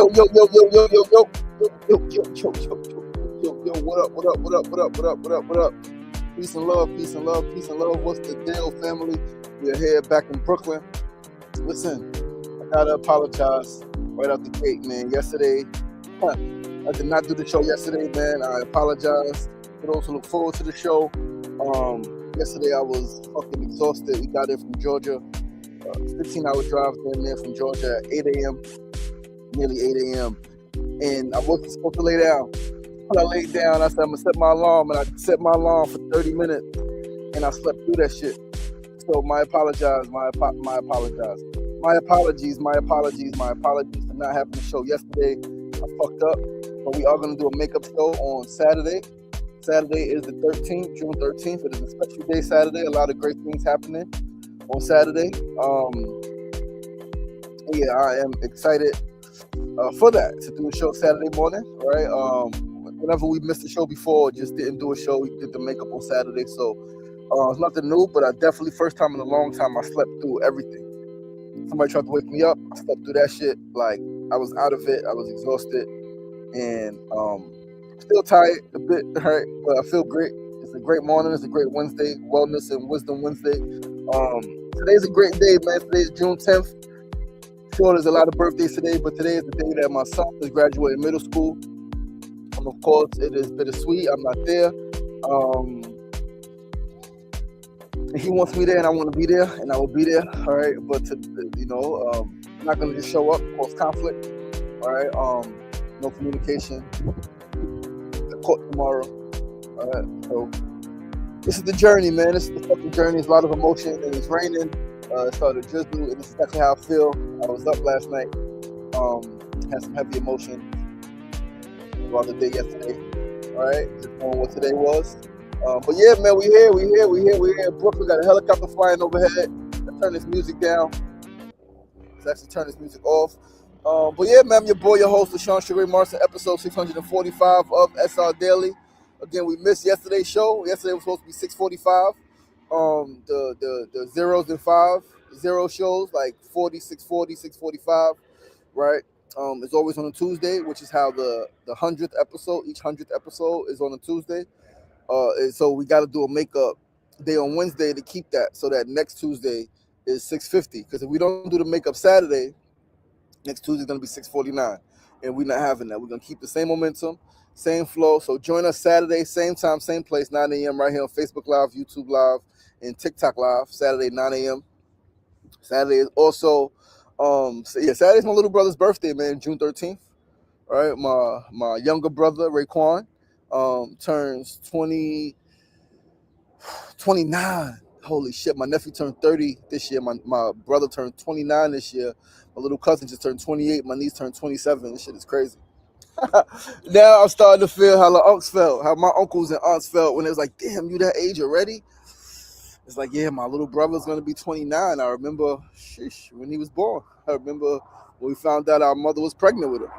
Yo, yo, yo, yo, yo, yo, yo, yo, yo, yo, yo, yo, yo, yo, what up, what up, what up, what up, what up, what up, what up? Peace and love, peace and love, peace and love. What's the deal, family? We're here back in Brooklyn. Listen, I gotta apologize right out the gate, man. Yesterday, I did not do the show yesterday, man. I apologize for those who look forward to the show. Yesterday I was fucking exhausted. We got in from Georgia, 15-hour drive in there from Georgia at 8 a.m., nearly 8 a.m. And I wasn't supposed to lay down. When I laid down, I said, I'm going to set my alarm. And I set my alarm for 30 minutes. And I slept through that shit. So my apologies for not having the show yesterday. I fucked up. But we are going to do a makeup show on Saturday. Saturday is the 13th, June 13th. It is a special day Saturday. A lot of great things happening on Saturday. Yeah, I am excited for that, to do a show Saturday morning, right? Whenever we missed a show before, just didn't do a show, we did the makeup on Saturday, so it's nothing new, but I definitely, first time in a long time, I slept through everything. Somebody tried to wake me up, I slept through that shit, like, I was out of it, I was exhausted, and still tired, a bit hurt, but I feel great. It's a great morning, it's a great Wednesday, Wellness and Wisdom Wednesday. Today's a great day, man. Today's June 10th. Sure, there's a lot of birthdays today, but today is the day that my son is graduating middle school. And of course, it is bittersweet. I'm not there. He wants me there, and I want to be there, and I will be there. All right, but I'm not gonna just show up, cause conflict. All right, no communication. The court tomorrow. All right, so this is the journey, man. This is the fucking journey. It's a lot of emotion, and it's raining. It started drizzling, and this is exactly how I feel. I was up last night, had some heavy emotion throughout the day yesterday. All right, just knowing what today was. But yeah, man, we here. Brooklyn got a helicopter flying overhead. Let's turn this music down. Let's actually turn this music off. But yeah, man, I'm your boy, your host, LaShawn Sheree Marson, episode 645 of SRDaily. Again, we missed yesterday's show. Yesterday was supposed to be 6:45. The zeros and 5-0 shows, like 40, 640, 645, right? It's always on a Tuesday, which is how the 100th episode, each 100th episode is on a Tuesday. And so we got to do a makeup day on Wednesday to keep that, so that next Tuesday is 650. Because if we don't do the makeup Saturday, next Tuesday is going to be 649. And we're not having that. We're going to keep the same momentum, same flow. So join us Saturday, same time, same place, 9 a.m. right here on Facebook Live, YouTube Live, and TikTok Live, Saturday, 9 a.m. Saturday is also, Saturday's my little brother's birthday, man, June 13th. All right, my younger brother, Raekwon, turns 29. Holy shit, my nephew turned 30 this year. My brother turned 29 this year. My little cousin just turned 28. My niece turned 27. This shit is crazy. Now I'm starting to feel how my uncles and aunts felt when it was like, damn, you that age already? It's like, yeah, my little brother's going to be 29. I remember, when he was born. I remember when we found out our mother was pregnant with him,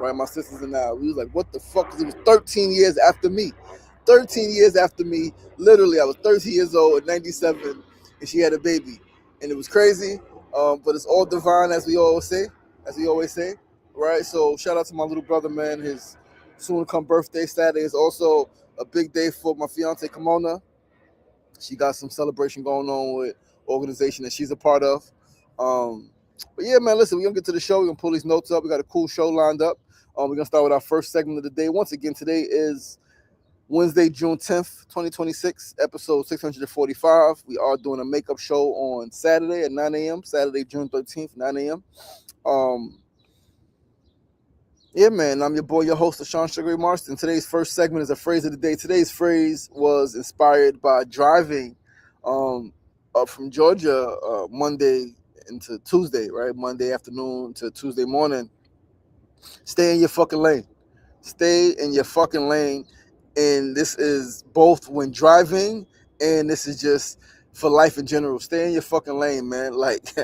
right? My sisters and I, we was like, what the fuck? Because it was 13 years after me. 13 years after me. Literally, I was 13 years old in 97, and she had a baby. And it was crazy, but it's all divine, as we always say, right? So shout out to my little brother, man. His soon-to-come birthday, Saturday, is also a big day for my fiance, Kimona. She got some celebration going on with organization that she's a part of. But yeah, man, listen, we're going to get to the show. We're going to pull these notes up. We got a cool show lined up. We're going to start with our first segment of the day. Once again, today is Wednesday, June 10th, 2026, episode 645. We are doing a makeup show on Saturday at 9 a.m., Saturday, June 13th, 9 a.m. Yeah, man, I'm your boy, your host, LaShawn Sheree Marston. Today's first segment is a phrase of the day. Today's phrase was inspired by driving up from Georgia Monday into Tuesday, right? Monday afternoon to Tuesday morning. Stay in your fucking lane. Stay in your fucking lane. And this is both when driving, and this is just for life in general. Stay in your fucking lane, man. Like,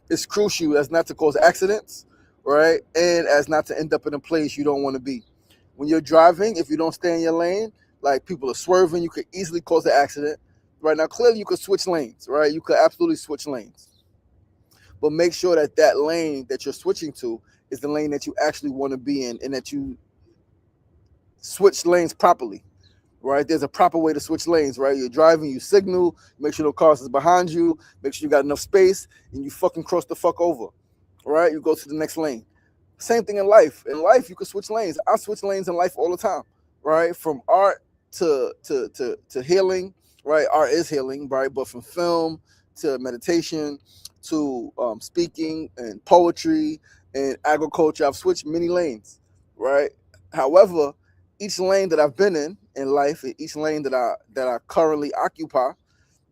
it's crucial as not to cause accidents, right? And as not to end up in a place you don't want to be. When you're driving, if you don't stay in your lane, like, people are swerving, you could easily cause an accident. Right now, clearly you could switch lanes, right? You could absolutely switch lanes. but make sure that that lane that you're switching to is the lane that you actually want to be in, and that you switch lanes properly. Right, there's a proper way to switch lanes. Right, you're driving, you signal, make sure no cars is behind you, make sure you got enough space, and you fucking cross the fuck over. Right, you go to the next lane. Same thing in life. In life, you can switch lanes. I switch lanes in life all the time. Right, from art to healing. Right, art is healing. Right, but from film to meditation to speaking and poetry and agriculture, I've switched many lanes. Right, however, each lane that I've been in life, and each lane that I currently occupy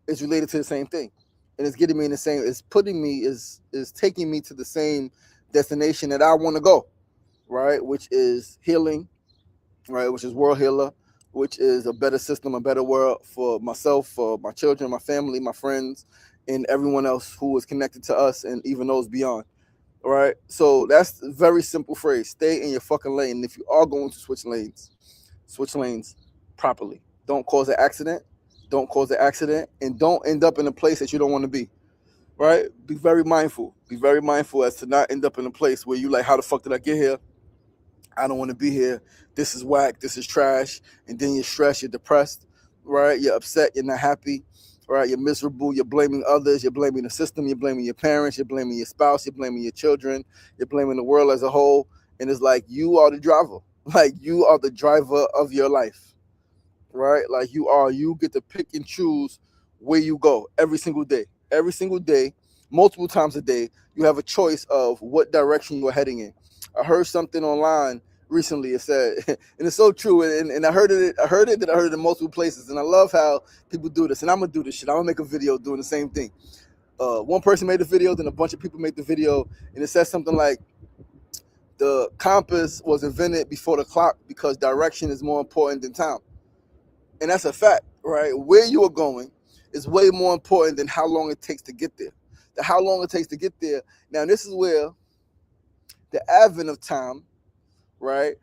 is related to the same thing, and it's getting me in the same. It's putting me is taking me to the same destination that I want to go, right? Which is healing, right? Which is world healer, which is a better system, a better world for myself, for my children, my family, my friends, and everyone else who is connected to us, and even those beyond. Right. So that's a very simple phrase. Stay in your fucking lane. And if you are going to switch lanes properly. Don't cause an accident. Don't cause an accident. And don't end up in a place that you don't want to be. Right? Be very mindful. Be very mindful as to not end up in a place where you like, how the fuck did I get here? I don't want to be here. This is whack. This is trash. And then you're stressed. You're depressed. Right? You're upset. You're not happy. Right? You're miserable. You're blaming others. You're blaming the system. You're blaming your parents. You're blaming your spouse. You're blaming your children. You're blaming the world as a whole. And it's like you are the driver. Like you are the driver of your life. Right? Like you get to pick and choose where you go every single day. Every single day, multiple times a day, you have a choice of what direction you're heading in. I heard something online recently. It said, and it's so true. And I heard it. That I heard it in multiple places. And I love how people do this. And I'm gonna do this shit. I'm gonna make a video doing the same thing. One person made the video, then a bunch of people made the video, and it says something like, the compass was invented before the clock because direction is more important than time. And that's a fact, right? Where you are going is way more important than how long it takes to get there. The how long it takes to get there. Now, this is where the advent of time, right,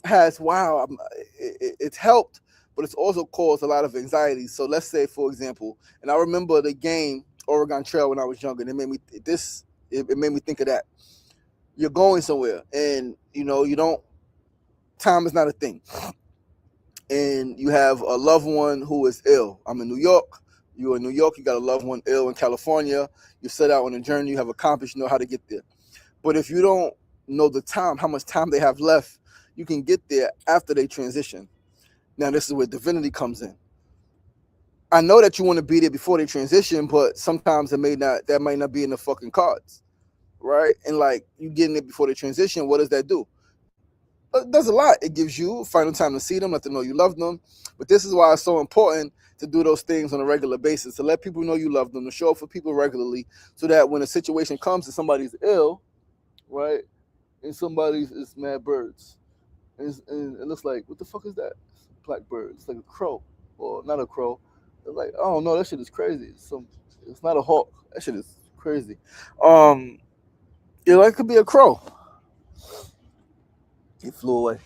has, it's helped, but it's also caused a lot of anxiety. So let's say, for example, and I remember the game Oregon Trail when I was younger, and it made me think of that. You're going somewhere, and you don't. Time is not a thing, and you have a loved one who is ill. I'm in New York. You're in New York. You got a loved one ill in California. You set out on a journey. You have a compass. You know how to get there. But if you don't know the time, how much time they have left, you can get there after they transition. Now, this is where divinity comes in. I know that you want to be there before they transition, but sometimes that might not be in the fucking cards. Right? And like you getting it before they transition, what does that do? It does a lot. It gives you final time to see them, let them know you love them. But this is why it's so important to do those things on a regular basis, to let people know you love them, to show up for people regularly, so that when a situation comes and somebody's ill, right, and somebody's is mad birds, and it looks like, what the fuck is that? Black bird. It's like a crow, or not a crow. It's like, I don't know, that shit is crazy. It's not a hawk. That shit is crazy. It could be a crow. He flew away.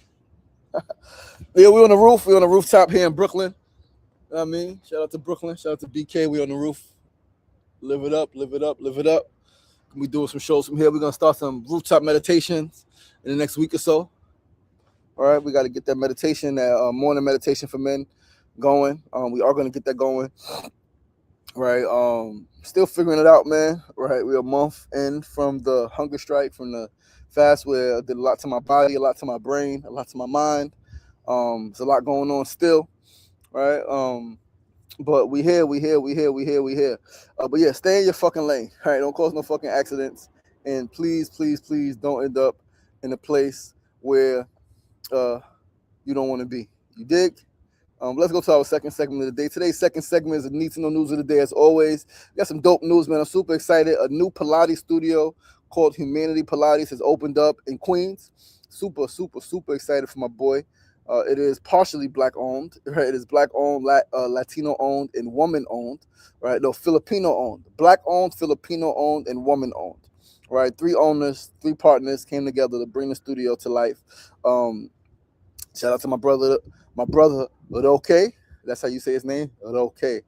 Yeah, we're on the roof. We're on the rooftop here in Brooklyn. You know what I mean? Shout out to Brooklyn. Shout out to BK. We on the roof. Live it up, live it up, live it up. We doing some shows from here. We're gonna start some rooftop meditations in the next week or so. All right, we got to get that meditation, that morning meditation for men going. We are gonna get that going. Right. Still figuring it out, man. Right. We're a month in from the hunger strike, from the fast, where I did a lot to my body, a lot to my brain, a lot to my mind. There's a lot going on still. Right. But we here. But yeah, stay in your fucking lane. Right. Don't cause no fucking accidents. And please, please, please don't end up in a place where you don't want to be. You dig? Let's go to our second segment of the day. Today's second segment is the Need to Know News of the Day. As always, we got some dope news, man. I'm super excited. A new Pilates studio called Humanity Pilates has opened up in Queens. Super, super, super excited for my boy. It is partially black owned. Right? It is black owned, Latino owned, and woman owned. Right? No, Filipino owned. Black owned, Filipino owned, and woman owned. Right? 3 owners, 3 partners came together to bring the studio to life. Shout out to my brother, okay, that's how you say his name, okay,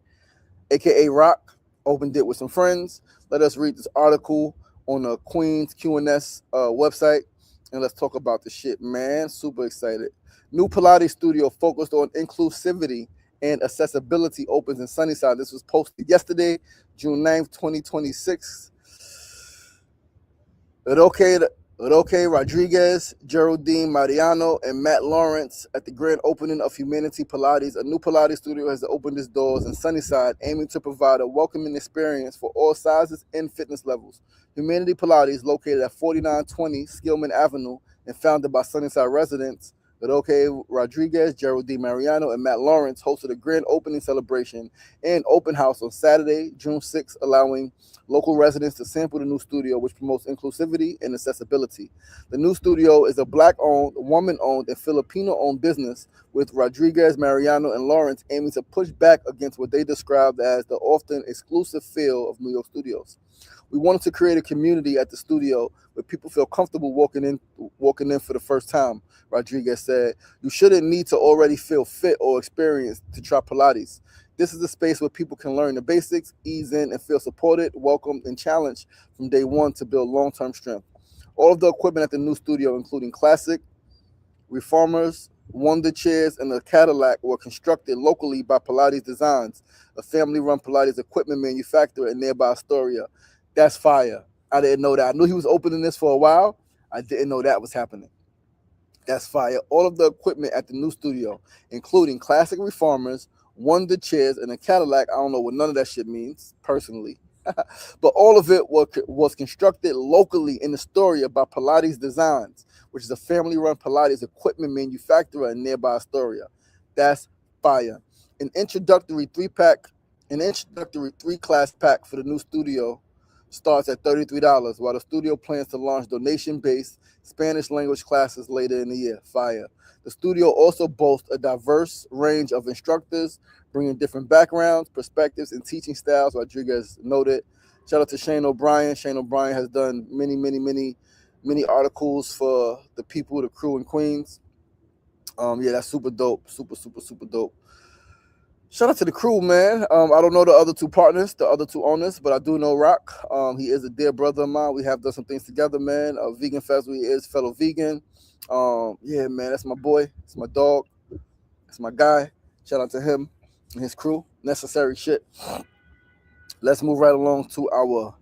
aka Rock. Opened it with some friends. Let us read this article on the Queen's QNS website, and let's talk about the shit, man. Super excited. New Pilates studio focused on inclusivity and accessibility opens in Sunnyside. This was posted yesterday, June 9th, 2026. Roque Rodriguez, Geraldine Mariano, and Matt Lawrence at the grand opening of Humanity Pilates. A new Pilates studio has opened its doors in Sunnyside, aiming to provide a welcoming experience for all sizes and fitness levels. Humanity Pilates, located at 4920 Skillman Avenue and founded by Sunnyside residents Roque Rodriguez, Geraldine Mariano, and Matt Lawrence, hosted a grand opening celebration and open house on Saturday, June 6th, allowing local residents to sample the new studio, which promotes inclusivity and accessibility. The new studio is a Black-owned, woman-owned, and Filipino-owned business, with Rodriguez, Mariano, and Lawrence aiming to push back against what they described as the often exclusive feel of New York studios. We wanted to create a community at the studio where people feel comfortable walking in for the first time, Rodriguez said. You shouldn't need to already feel fit or experienced to try Pilates. This is a space where people can learn the basics, ease in, and feel supported, welcomed, and challenged from day one to build long-term strength. All of the equipment at the new studio, including classic, reformers, Wonder chairs, and a Cadillac, were constructed locally by Pilates Designs, a family-run Pilates equipment manufacturer in nearby Astoria. That's fire. I didn't know that. I knew he was opening this for a while. I didn't know that was happening. That's fire. All of the equipment at the new studio, including classic reformers, Wonder chairs, and a Cadillac. I don't know what none of that shit means, personally. But all of it was constructed locally in Astoria by Pilates Designs, which is a family-run Pilates equipment manufacturer in nearby Astoria. That's fire. An introductory three-class pack for the new studio starts at $33, while the studio plans to launch donation-based Spanish language classes later in the year. Fire. The studio also boasts a diverse range of instructors, bringing different backgrounds, perspectives, and teaching styles, Rodriguez noted. Shout out to Shane O'Brien. Shane O'Brien has done many articles for the people, the crew in Queens. Yeah, that's super dope. Super dope. Shout out to the crew, man. I don't know the other two partners, the other two owners, but I do know Rock. He is a dear brother of mine. We have done some things together, man. Vegan Fest, he is fellow vegan. Yeah, man, that's my boy. It's my dog. It's my guy. Shout out to him and his crew. Necessary shit. Let's move right along to our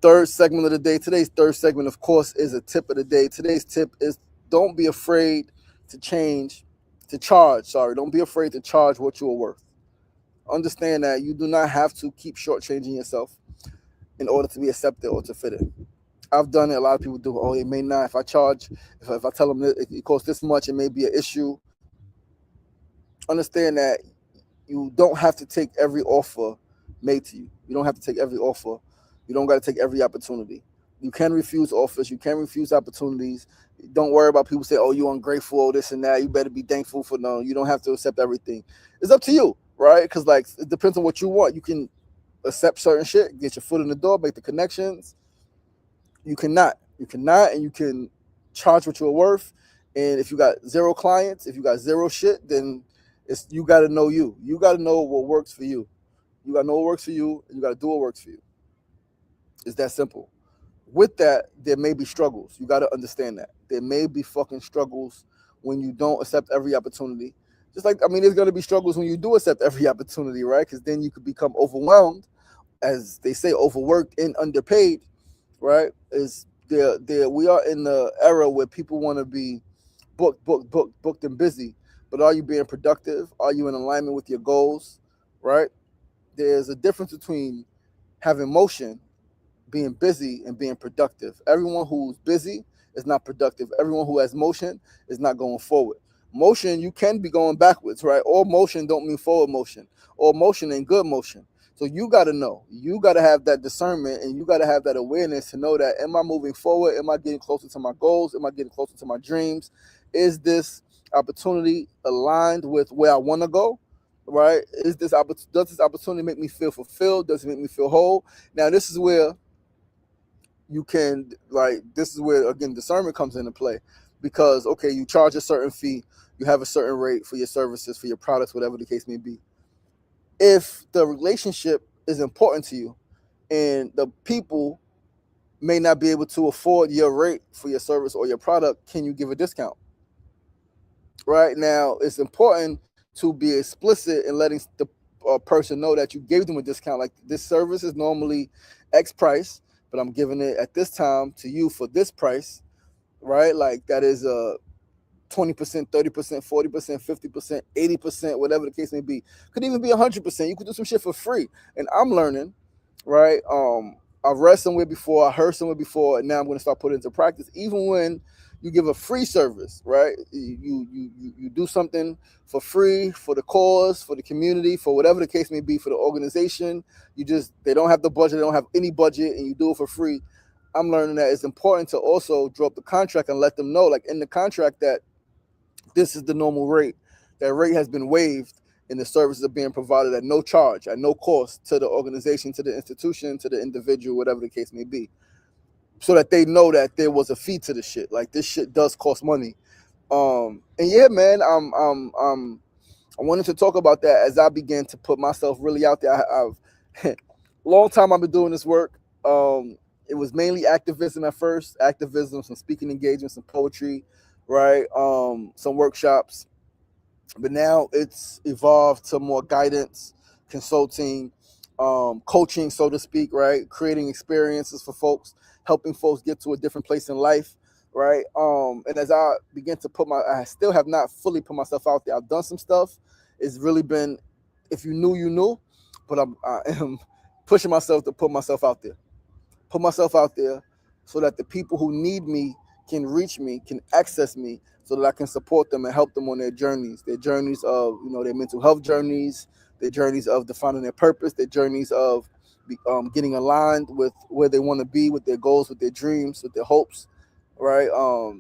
third segment of the day. Today's third segment, of course, is a tip of the day. Today's tip is don't be afraid to charge. Don't be afraid to charge what you are worth. Understand that you do not have to keep shortchanging yourself in order to be accepted or to fit in. I've done it. A lot of people do. Oh, it may not. If I charge, if I tell them that it costs this much, it may be an issue. Understand that you don't have to take every offer made to you. You don't have to take every offer. You don't got to take every opportunity. You can refuse offers. You can refuse opportunities. Don't worry about people say, oh, you're ungrateful, this and that. You better be thankful for no. You don't have to accept everything. It's up to you, right? Because like it depends on what you want. You can accept certain shit, get your foot in the door, make the connections. You cannot, and you can charge what you're worth. And if you got zero clients, if you got zero shit, then you got to know you. You got to know what works for you. You got to know what works for you, and you got to do what works for you. It's that simple. With that, there may be struggles. You got to understand that. There may be fucking struggles when you don't accept every opportunity. Just like, there's going to be struggles when you do accept every opportunity, right? Because then you could become overwhelmed, as they say, overworked and underpaid, right? We are in the era where people want to be booked and busy. But are you being productive? Are you in alignment with your goals, right? There's a difference between having motion, being busy, and being productive. Everyone who's busy is not productive. Everyone who has motion is not going forward. Motion, you can be going backwards, right? All motion don't mean forward motion. All motion ain't good motion. So you got to know. You got to have that discernment, and you got to have that awareness to know that, am I moving forward? Am I getting closer to my goals? Am I getting closer to my dreams? Is this opportunity aligned with where I want to go? Right? Does this opportunity make me feel fulfilled? Does it make me feel whole? Now, this is where again, discernment comes into play, because, okay, you charge a certain fee, you have a certain rate for your services, for your products, whatever the case may be. If the relationship is important to you, and the people may not be able to afford your rate for your service or your product, can you give a discount? Right now, it's important to be explicit in letting the person know that you gave them a discount. Like, this service is normally X price, but I'm giving it at this time to you for this price, right? Like, that is a 20%, 30%, 40%, 50%, 80%, whatever the case may be. Could even be 100%. You could do some shit for free. And I'm learning, right? I've read somewhere before, I heard somewhere before, and now I'm going to start putting it into practice. Even when you give a free service, right? You do something for free for the cause, for the community, for whatever the case may be, for the organization. They don't have the budget, they don't have any budget, and you do it for free. I'm learning that it's important to also draw up the contract and let them know, like in the contract, that this is the normal rate. That rate has been waived, and the services are being provided at no charge, at no cost to the organization, to the institution, to the individual, whatever the case may be, so that they know that there was a fee to the shit. Like, this shit does cost money. And yeah, man, I wanted to talk about that as I began to put myself really out there. I've long time I've been doing this work. It was mainly activism at first, activism, some speaking engagements, some poetry, right? Some workshops, but now it's evolved to more guidance, consulting, coaching, so to speak, right? Creating experiences for folks, helping folks get to a different place in life, right? And as I begin to I still have not fully put myself out there. I've done some stuff. It's really been, if you knew, you knew, but I am pushing myself to put myself out there. Put myself out there so that the people who need me can reach me, can access me, so that I can support them and help them on their journeys of, their mental health journeys, their journeys of defining their purpose, their journeys of getting aligned with where they want to be, with their goals, with their dreams, with their hopes, right?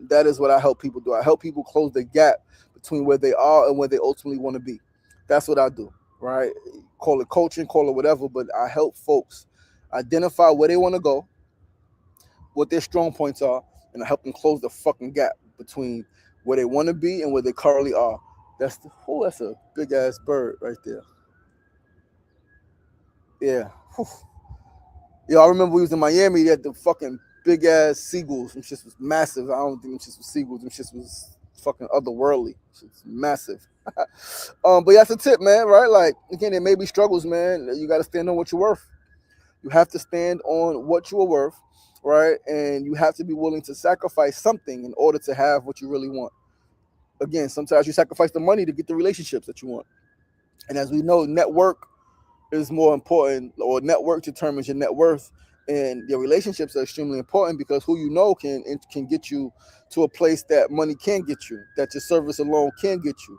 That is what I help people do. I help people close the gap between where they are and where they ultimately want to be. That's what I do, right? Call it coaching, call it whatever, but I help folks identify where they want to go, what their strong points are, and I help them close the fucking gap between where they want to be and where they currently are. That's a big ass bird right there. Yeah. Whew. Yeah, I remember we was in Miami. They had the fucking big ass seagulls. Them shits was massive. I don't think them shits was seagulls. Them shits was fucking otherworldly. It's massive. But yeah, that's a tip, man. Right? Like, again, there may be struggles, man. You got to stand on what you're worth. You have to stand on what you are worth, right? And you have to be willing to sacrifice something in order to have what you really want. Again, sometimes you sacrifice the money to get the relationships that you want. And as we know, network is more important, or network determines your net worth. And your relationships are extremely important, because who you know can get you to a place that money can get you, that your service alone can get you,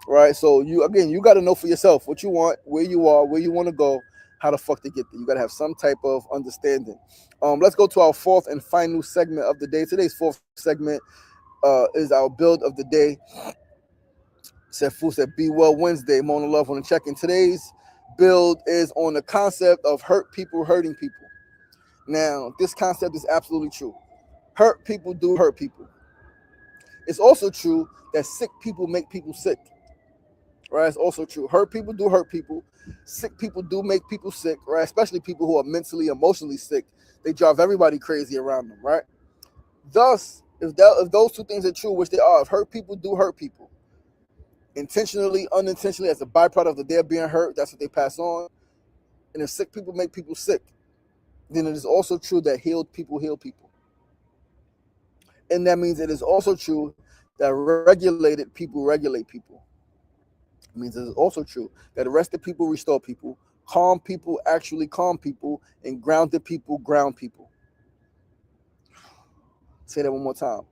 right? So you got to know for yourself what you want, where you are, where you want to go, how the fuck to get there. You got to have some type of understanding. Let's go to our fourth and final segment of the day. Today's fourth segment is our build of the day. Fu said, "Be Well Wednesday." Mona Love on the check-in. Today's build is on the concept of hurt people hurting people. Now, this concept is absolutely true. Hurt people do hurt people. It's also true that sick people make people sick. Right? It's also true. Hurt people do hurt people. Sick people do make people sick, right? Especially people who are mentally, emotionally sick. They drive everybody crazy around them, right? Thus, if those two things are true, which they are, if hurt people do hurt people, intentionally, unintentionally, as a byproduct of their being hurt, that's what they pass on. And if sick people make people sick, then it is also true that healed people heal people. And that means it is also true that regulated people regulate people. It means it is also true that arrested people restore people, calm people actually calm people, and grounded people ground people. Say that one more time.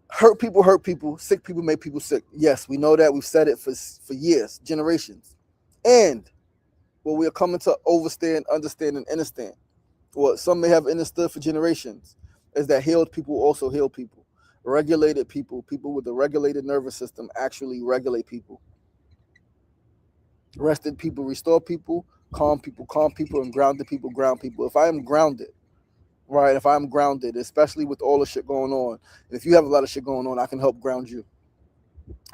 Hurt people, sick people make people sick. Yes, we know that. We've said it for years, generations. And what we are coming to understand, and understand, what some may have understood for generations, is that healed people also heal people. Regulated people with a regulated nervous system actually regulate people. Rested people restore people, calm people, and grounded people ground people. If I am grounded, right, if I'm grounded, especially with all the shit going on, and if you have a lot of shit going on, I can help ground you.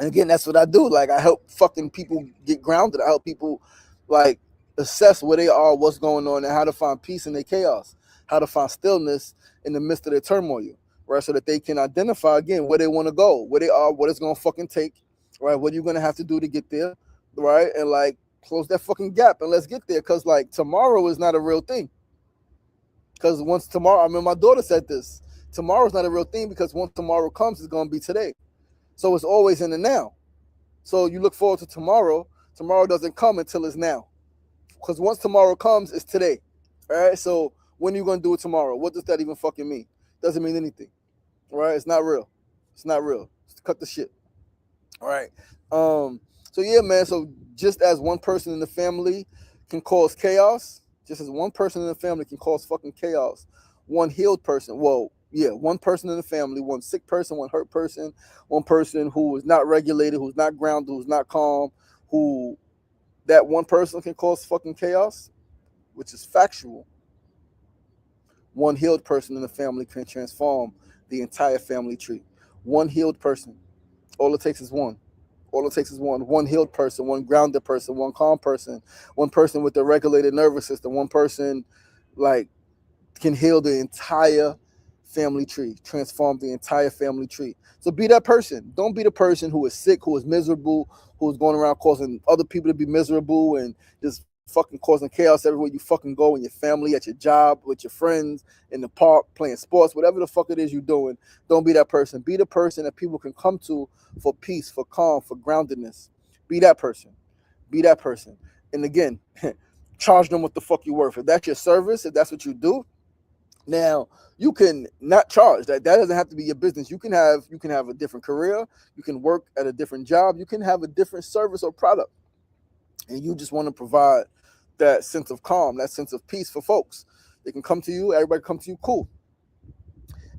And again, that's what I do. Like, I help fucking people get grounded. I help people, like, assess where they are, what's going on, and how to find peace in their chaos, how to find stillness in the midst of their turmoil, right? So that they can identify again where they want to go, where they are, what it's gonna fucking take, right? What you're gonna have to do to get there, right? And like close that fucking gap and let's get there. Cause like tomorrow is not a real thing. Because once tomorrow, I remember my daughter said this. Tomorrow's not a real thing because once tomorrow comes, it's gonna be today. So it's always in the now. So you look forward to tomorrow. Tomorrow doesn't come until it's now. Because once tomorrow comes, it's today. All right. So when are you gonna do it tomorrow? What does that even fucking mean? Doesn't mean anything. All right. It's not real. It's not real. Just cut the shit. All right. So yeah, man. So just as one person in the family can cause chaos, just as one person in the family can cause fucking chaos, one healed person, well, yeah, one person in the family, one sick person, one hurt person, one person who is not regulated, who's not grounded, who's not calm, who that one person can cause fucking chaos, which is factual. One healed person in the family can transform the entire family tree. One healed person. All it takes is one. All it takes is one. One healed person, one grounded person, one calm person, one person with a regulated nervous system, one person like can heal the entire family tree, transform the entire family tree. So be that person. Don't be the person who is sick, who is miserable, who is going around causing other people to be miserable and just fucking causing chaos everywhere you fucking go in your family, at your job, with your friends, in the park, playing sports, whatever the fuck it is you're doing. Don't be that person. Be the person that people can come to for peace, for calm, for groundedness. Be that person. Be that person. And again, charge them what the fuck you worth. If that's your service, if that's what you do, now you can not charge that. That doesn't have to be your business. You can have a different career. You can work at a different job. You can have a different service or product, and you just want to provide that sense of calm, that sense of peace for folks. They can come to you. Everybody come to you. Cool.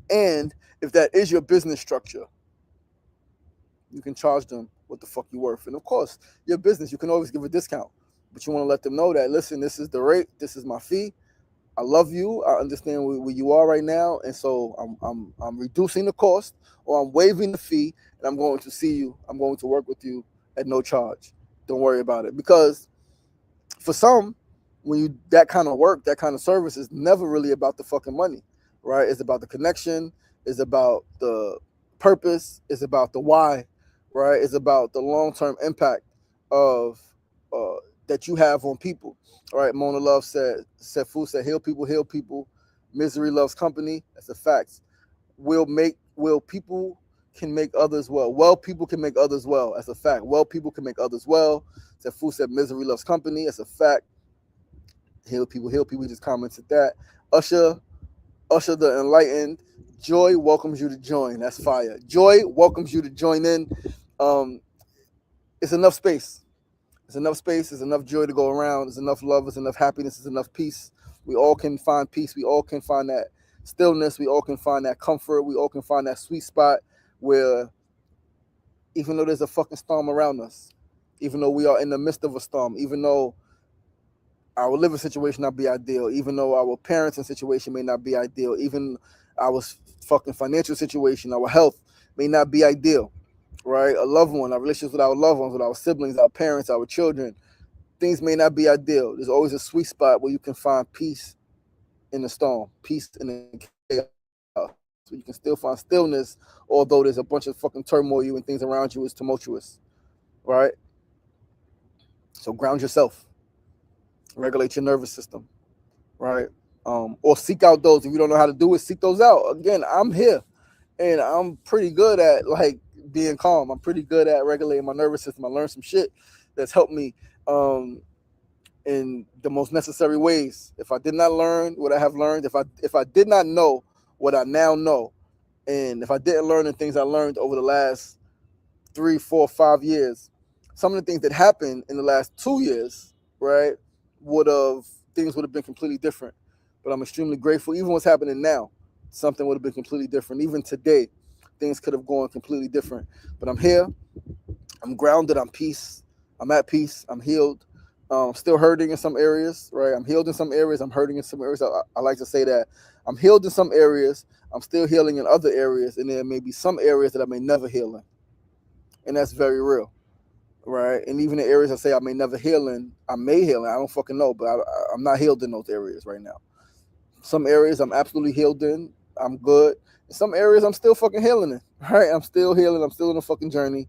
And if that is your business structure, you can charge them what the fuck you worth. And of course, your business, you can always give a discount, but you want to let them know that, listen, this is the rate. This is my fee. I love you. I understand where you are right now, and so I'm reducing the cost, or I'm waiving the fee, and I'm going to see you. I'm going to work with you at no charge. Don't worry about it, because for some, when you that kind of work, that kind of service is never really about the fucking money, right? It's about the connection. It's about the purpose. It's about the why, right? It's about the long-term impact of that you have on people. All right, Mona Love Fu said, heal people. Misery loves company. That's a fact. Will people can make others well. Well people can make others well. That's a fact. Well people can make others well. Fu said, misery loves company. That's a fact. Heal people. He just commented that. Usher the Enlightened. Joy welcomes you to join. That's fire. Joy welcomes you to join in. It's enough space. There's enough space, there's enough joy to go around, there's enough love, there's enough happiness, there's enough peace. We all can find peace, we all can find that stillness, we all can find that comfort, we all can find that sweet spot where even though there's a fucking storm around us, even though we are in the midst of a storm, even though our living situation not be ideal, even though our parenting situation may not be ideal, even our fucking financial situation, our health may not be ideal, right? A loved one, our relationships with our loved ones, with our siblings, our parents, our children, things may not be ideal. There's always a sweet spot where you can find peace in the storm, peace in the chaos. So you can still find stillness, although there's a bunch of fucking turmoil and things around you is tumultuous, right? So ground yourself, regulate your nervous system, right? Or seek out those. If you don't know how to do it, seek those out. Again, I'm here, and I'm pretty good at like being calm. I'm pretty good at regulating my nervous system. I learned some shit that's helped me in the most necessary ways. If I did not learn what I have learned, if I did not know what I now know, and if I didn't learn the things I learned over the last 3, 4, 5 years, some of the things that happened in the last 2 years, right, things would have been completely different. But I'm extremely grateful. Even what's happening now, something would have been completely different. Even today, things could have gone completely different. But I'm here. I'm grounded. I'm peace. I'm at peace. I'm healed. Still hurting in some areas, right? I'm healed in some areas. I'm hurting in some areas. I like to say that I'm healed in some areas. I'm still healing in other areas. And there may be some areas that I may never heal in. And that's very real. right? And even the areas I say I may never heal in, I may heal in. I don't fucking know, but I'm not healed in those areas right now. Some areas I'm absolutely healed in. I'm good. In some areas I'm still fucking healing in. Right? I'm still healing. I'm still in the fucking journey,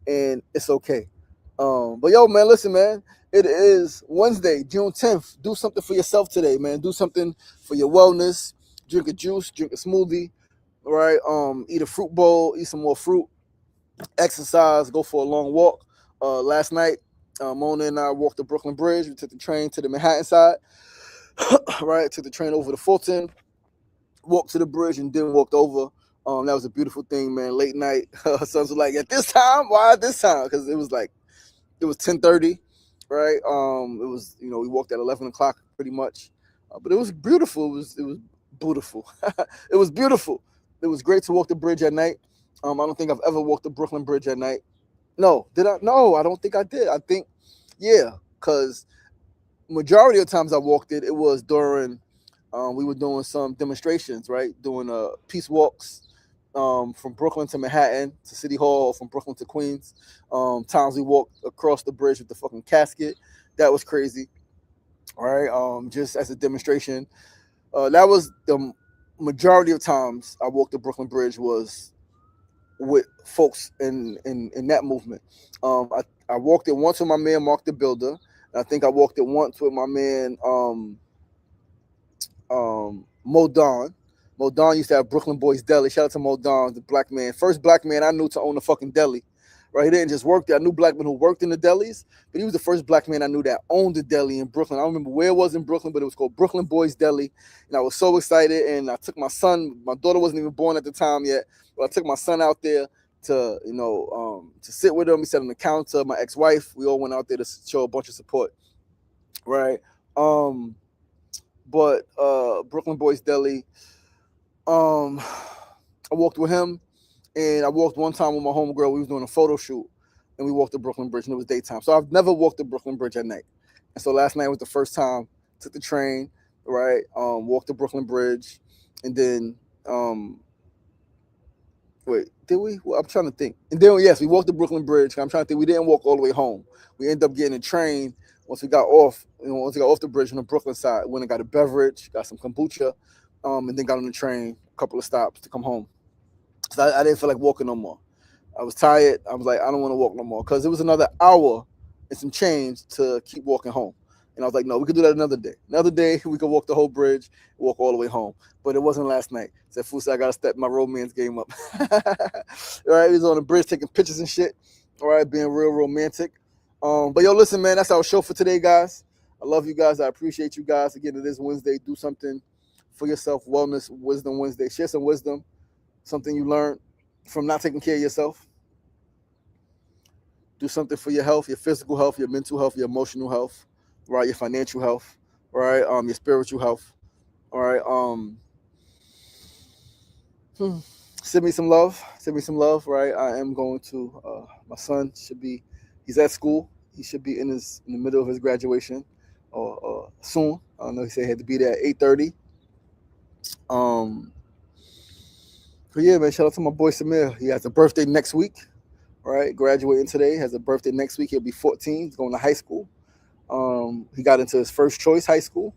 and it's okay. But yo, man, listen, man. It is Wednesday, June 10th. Do something for yourself today, man. Do something for your wellness. Drink a juice, drink a smoothie, right? Eat a fruit bowl, eat some more fruit, exercise, go for a long walk. Last night, Mona and I walked the Brooklyn Bridge. We took the train to the Manhattan side, right? Took the train over to Fulton, walked to the bridge, and then walked over. That was a beautiful thing, man. Late night, sons were like, "At this time, why at this time?" Because it was 10:30, right? It was we walked at 11 o'clock pretty much, but it was beautiful. It was beautiful. It was beautiful. It was great to walk the bridge at night. I don't think I've ever walked the Brooklyn Bridge at night. No, did I? No, I don't think I did. I think, yeah, because majority of the times I walked it, it was during we were doing some demonstrations, right? Doing peace walks from Brooklyn to Manhattan to City Hall, from Brooklyn to Queens. Times we walked across the bridge with the fucking casket. That was crazy, all right? Just as a demonstration. That was the majority of times I walked the Brooklyn Bridge was with folks in that movement. I walked it once with my man Mark the Builder. And I think I walked it once with my man Mo Don. Mo Don used to have Brooklyn Boys Deli. Shout out to Mo Don, the black man, first black man I knew to own a fucking deli. Right, he didn't just work there. I knew black men who worked in the delis, but he was the first black man I knew that owned a deli in Brooklyn. I don't remember where it was in Brooklyn, but it was called Brooklyn Boys Deli, and I was so excited. And I took my son. My daughter wasn't even born at the time yet, but I took my son out there to to sit with him. He sat on the counter. My ex-wife. We all went out there to show a bunch of support. Right. But Brooklyn Boys Deli. I walked with him, and I walked one time with my homegirl. We was doing a photo shoot, and we walked the Brooklyn Bridge, and it was daytime. So I've never walked the Brooklyn Bridge at night, and so last night was the first time. Took the train, right? Walked the Brooklyn Bridge, and then wait, did we? Well, I'm trying to think. And then yes, we walked the Brooklyn Bridge. I'm trying to think. We didn't walk all the way home. We ended up getting a train once we got off. Once we got off the bridge on the Brooklyn side, went and got a beverage, got some kombucha, and then got on the train a couple of stops to come home. So I didn't feel like walking no more. I was tired. I was like, I don't want to walk no more because it was another hour and some change to keep walking home. And I was like, no, we could do that another day. Another day, we could walk the whole bridge, walk all the way home. But it wasn't last night. Said, Fusa, I got to step my romance game up. All right, he was on the bridge taking pictures and shit. All right, being real romantic. But yo, listen, man, that's our show for today, guys. I love you guys. I appreciate you guys. Again, it is Wednesday. Do something for yourself. Wellness, Wisdom Wednesday. Share some wisdom, something you learned from not taking care of yourself. Do something for your health, your physical health, your mental health, your emotional health, right? Your financial health, right? Your spiritual health, all right? Send me some love. Send me some love, right? I am going to. My son should be. He's at school. He should be in the middle of his graduation, or soon. I don't know. He said he had to be there at 8:30. Um. But yeah, man. Shout out to my boy Samir. He has a birthday next week. Right, graduating today. Has a birthday next week. He'll be 14. He's going to high school. He got into his first choice high school.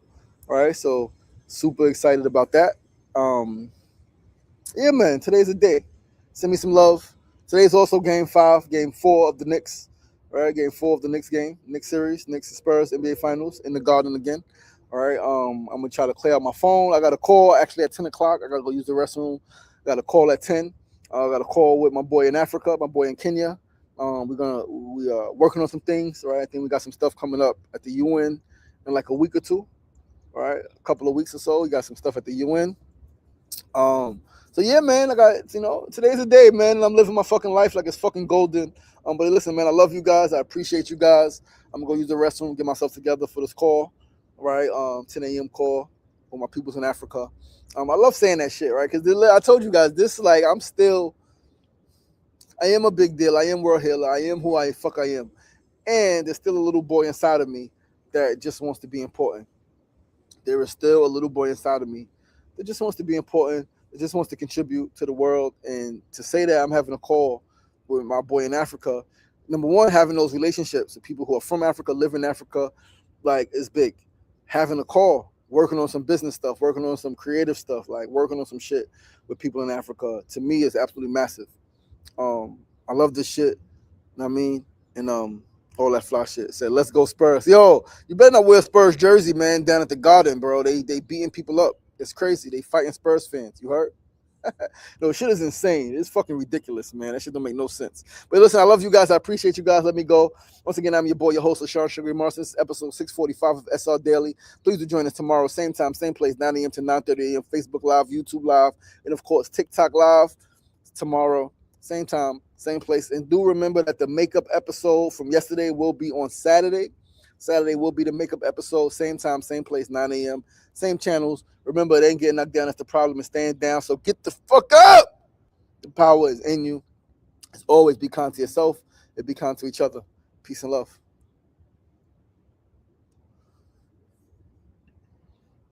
All right, so super excited about that. Yeah, man, today's a day. Send me some love. Today's also game 4 of the Knicks. Right, game 4 of the Knicks game, Knicks series, Knicks and Spurs NBA Finals in the Garden again. All right, I'm gonna try to clear out my phone. I got a call actually at 10 o'clock. I gotta go use the restroom. Got a call at 10. I got a call with my boy in Africa, my boy in Kenya. We are working on some things. Right, I think we got some stuff coming up at the UN in like a week or two. All right, a couple of weeks or so. We got some stuff at the UN. So yeah, man, I got today's a day, man, and I'm living my fucking life like it's fucking golden. But listen, man, I love you guys. I appreciate you guys. I'm gonna go use the restroom, get myself together for this call, right? 10 a.m. call with my peoples in Africa. I love saying that shit, right? Because I told you guys this, like, I am a big deal. I am world healer. I am who I am, and there's still a little boy inside of me that just wants to be important. There is still a little boy inside of me that just wants to be important. That just wants to contribute to the world. And to say that I'm having a call with my boy in Africa, number one, having those relationships with people who are from Africa, live in Africa, like, is big. Having a call, working on some business stuff, working on some creative stuff, like working on some shit with people in Africa, to me is absolutely massive. I love this shit. Know what I mean? And all that fly shit. Said, let's go Spurs. Yo, you better not wear a Spurs jersey, man, down at the Garden, bro. They beating people up. It's crazy. They fighting Spurs fans. You heard? No, shit is insane. It's fucking ridiculous, man. That shit don't make no sense. But listen, I love you guys. I appreciate you guys. Let me go. Once again, I'm your boy, your host, LaShawn Sugar Martin. This is episode 645 of SR Daily. Please do join us tomorrow, same time, same place, 9 a.m. to 9:30 a.m. Facebook Live, YouTube Live, and of course, TikTok Live tomorrow. Same time, same place. And do remember that the makeup episode from yesterday will be on Saturday. Saturday will be the makeup episode. Same time, same place, 9 a.m. Same channels. Remember, it ain't getting knocked down. That's the problem. Is staying down. So get the fuck up. The power is in you. As always, be kind to yourself and be kind to each other. Peace and love.